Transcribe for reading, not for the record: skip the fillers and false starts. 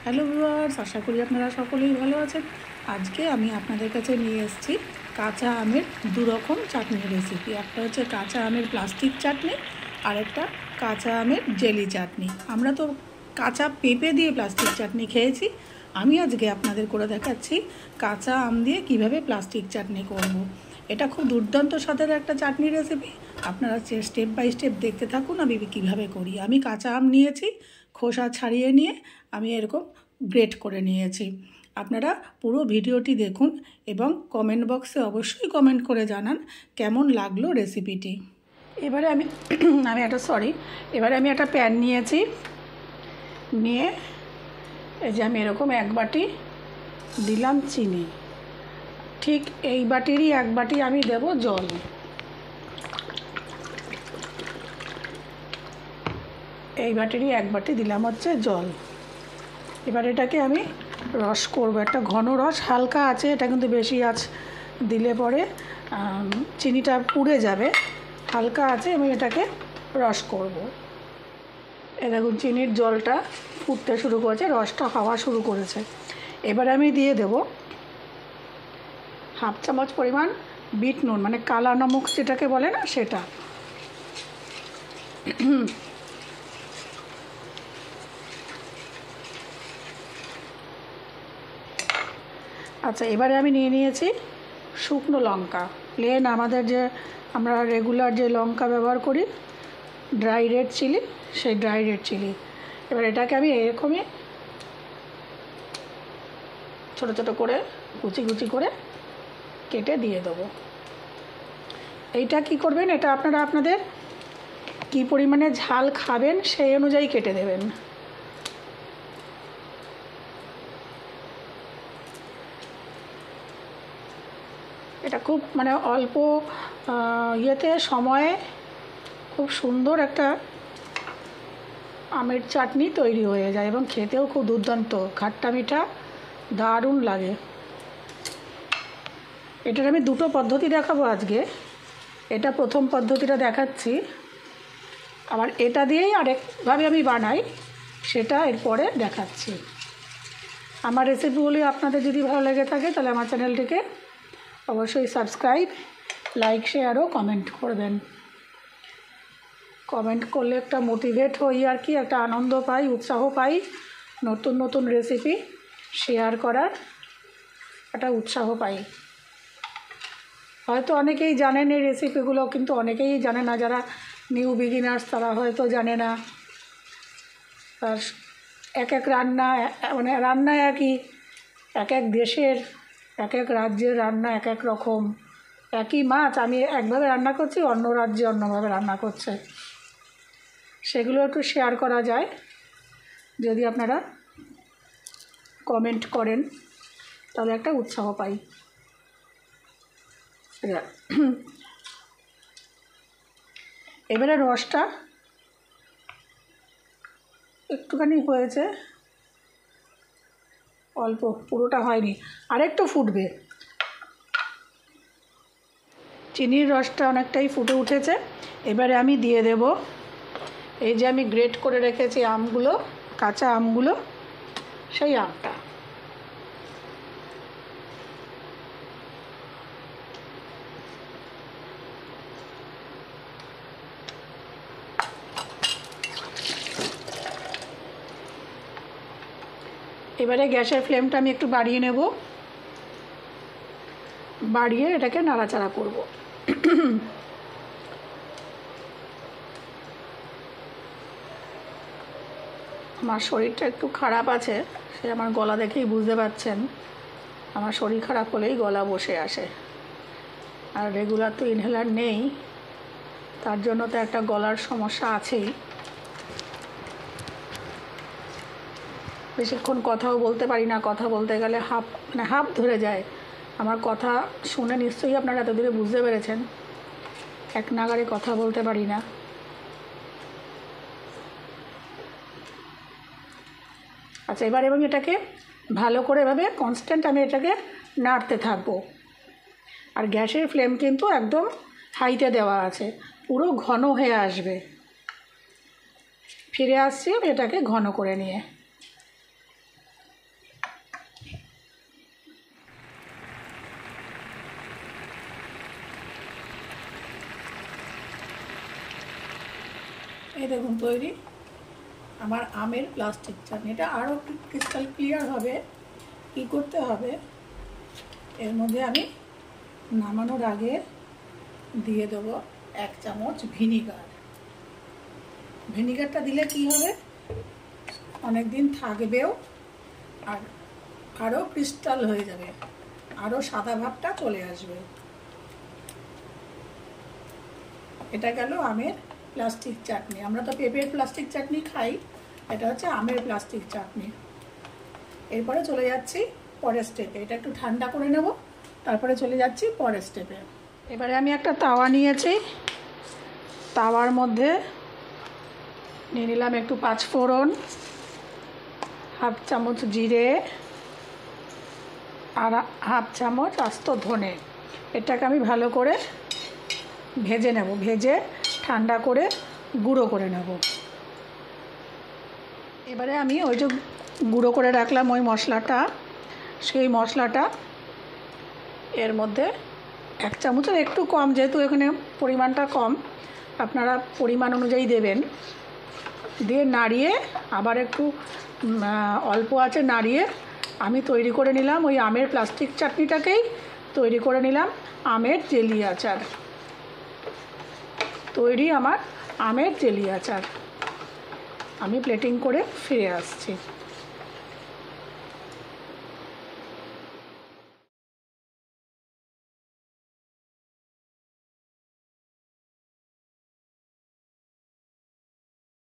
Hello viewers, আশা করি আপনারা সকলেই ভালো আছেন। আজকে আমি আপনাদের কাছে নিয়ে এসেছি কাঁচা আমের দুরকম চাটনির রেসিপি। একটা হচ্ছে কাঁচা আমের প্লাস্টিক চাটনি, আর একটা কাঁচা আমের জেলি চাটনি। আমরা তো কাঁচা পেঁপে দিয়ে প্লাস্টিক চাটনি খেয়েছি। আমি আজকে আপনাদের করে দেখাচ্ছি কাঁচা আম দিয়ে কিভাবে প্লাস্টিক চাটনি করব। এটা খুব দুর্দান্ত স্বাদের একটা চাটনি রেসিপি। আপনারা স্টেপ বাই স্টেপ দেখতে থাকুন আমি কীভাবে করি। আমি কাঁচা আম নিয়েছি, খোসা ছাড়িয়ে নিয়ে আমি এরকম গ্রেট করে নিয়েছি। আপনারা পুরো ভিডিওটি দেখুন এবং কমেন্ট বক্সে অবশ্যই কমেন্ট করে জানান কেমন লাগলো রেসিপিটি। এবারে আমি একটা প্যান নিয়েছি, নিয়ে এই যে আমি এরকম এক বাটি দিলাম চিনি। ঠিক এই বাটিরই এক বাটি আমি দেব জল। এই বাটিরই এক বাটি দিলাম হচ্ছে জল। এবার এটাকে আমি রস করব, একটা ঘন রস, হালকা আছে, এটা কিন্তু বেশি আঁচ দিলে পরে চিনিটা পুড়ে যাবে। হালকা আছে আমি এটাকে রস করব। এ দেখুন চিনির জলটা ফুটতে শুরু করেছে, রসটা হওয়া শুরু করেছে। এবার আমি দিয়ে দেব হাফ চামচ পরিমাণ বিট নুন, মানে কালা নমক যেটাকে বলে না সেটা। আচ্ছা, এবারে আমি নিয়ে নিয়েছি শুকনো লঙ্কা, প্লেন আমাদের যে আমরা রেগুলার যে লঙ্কা ব্যবহার করি, ড্রাই রেড চিলি, সেই ড্রাই রেড চিলি। এবার এটাকে আমি এরকমই ছোটো ছোটো করে কুচি কুচি করে কেটে দিয়ে দেবো। এইটা কি করবেন, এটা আপনারা আপনাদের কী পরিমাণে ঝাল খাবেন সেই অনুযায়ী কেটে দেবেন। এটা খুব মানে অল্প ইয়েতে সময়ে খুব সুন্দর একটা আমের চাটনি তৈরি হয়ে যায় এবং খেতেও খুব দুর্দান্ত, খাট্টা মিঠা দারুণ লাগে। এটার আমি দুটো পদ্ধতি দেখাবো আজকে। এটা প্রথম পদ্ধতিটা দেখাচ্ছি, আবার এটা দিয়েই আরেকভাবে আমি বানাই, সেটা এরপরে দেখাচ্ছি। আমার রেসিপিগুলি আপনাদের যদি ভালো লেগে থাকে তাহলে আমার চ্যানেলটিকে অবশ্যই সাবস্ক্রাইব, লাইক, শেয়ার ও কমেন্ট করবেন। কমেন্ট করলে একটা মোটিভেট হই আর কি, একটা আনন্দ পাই, উৎসাহ পাই, নতুন নতুন রেসিপি শেয়ার করার একটা উৎসাহ পাই। হয়তো অনেকেই জানেন এই রেসিপিগুলো, কিন্তু অনেকেই জানে না, যারা নিউ বিগিনার্স তারা হয়তো জানে না। আর এক এক রান্না, মানে রান্না একই, এক এক দেশের এক এক রাজ্যের রান্না এক এক রকম। একই মাছ আমি একভাবে রান্না করছি, অন্য রাজ্যে অন্যভাবে রান্না করছে। সেগুলো একটু শেয়ার করা যায় যদি আপনারা কমেন্ট করেন, তাহলে একটা উৎসাহ পাই। এবারে রসটা একটুখানি হয়েছে, অল্প, পুরোটা হয়নি, আরেকটু ফুটবে। চিনির রসটা অনেকটাই ফুটে উঠেছে। এবারে আমি দিয়ে দেব এই যে আমি গ্রেট করে রেখেছি আমগুলো, কাঁচা আমগুলো, সেই আমটা। এবারে গ্যাসের ফ্লেমটা আমি একটু বাড়িয়ে নেব, বাড়িয়ে এটাকে নাড়াচাড়া করব। আমার শরীরটা একটু খারাপ আছে, সে আমার গলা দেখেই বুঝতে পারছেন। আমার শরীর খারাপ হলেই গলা বসে আসে, আর রেগুলার তো ইনহেলার নেই, তার জন্য তো একটা গলার সমস্যা আছেই। বেশিক্ষণ কথাও বলতে পারি না, কথা বলতে গেলে হাঁপ ধরে যায়। আমার কথা শুনে নিশ্চয়ই আপনারা এতদূরে বুঝতে পেরেছেন, এক নাগাড়ে কথা বলতে পারি না। আচ্ছা, এবার এবং এটাকে ভালো করে এভাবে কনস্ট্যান্ট আমি এটাকে নাড়তে থাকবো। আর গ্যাসের ফ্লেম কিন্তু একদম হাইতে দেওয়া আছে, পুরো ঘন হয়ে আসবে। ফিরে আসছি এটাকে ঘন করে নিয়ে। এই দেখুন তৈরি আমার আমের প্লাস্টিক চাটনি। এটা আরও ক্রিস্টাল ক্লিয়ার হবে। কী করতে হবে, এর মধ্যে আমি নামানোর আগে দিয়ে দেবো 1 চামচ ভিনিগার। ভিনিগারটা দিলে কি হবে, অনেক দিন থাকবেও, আর আরও ক্রিস্টাল হয়ে যাবে, আরও সাদা ভাবটা চলে আসবে। এটা গেল আমের প্লাস্টিক চাটনি। আমরা তো পেঁপের প্লাস্টিক চাটনি খাই, এটা হচ্ছে আমের প্লাস্টিক চাটনি। এরপরে চলে যাচ্ছি পরের স্টেপে। এটা একটু ঠান্ডা করে নেব, তারপরে চলে যাচ্ছি পরের স্টেপে। এবারে আমি একটা তাওয়া নিয়েছি, তাওয়ার মধ্যে নিয়ে নিলাম একটু 5 ফোড়ন, 1/2 চামচ জিরে, আর 1/2 চামচ আস্ত ধনে। এটাকে আমি ভালো করে ভেজে নেব, ভেজে ঠান্ডা করে গুঁড়ো করে নেব। এবারে আমি ওই যে গুঁড়ো করে রাখলাম ওই মশলাটা, সেই মশলাটা এর মধ্যে 1 চামচের একটু কম, যেহেতু এখানে পরিমাণটা কম, আপনারা পরিমাণ অনুযায়ী দেবেন। দিয়ে নাড়িয়ে আবার একটু অল্প আছে নাড়িয়ে আমি তৈরি করে নিলাম ওই আমের প্লাস্টিক চাটনিটাকেই তৈরি করে নিলাম আমের জেলি আচার। তৈরি আমার আমের জেলি আচার। আমি প্লেটিং করে ফিরে আসছি।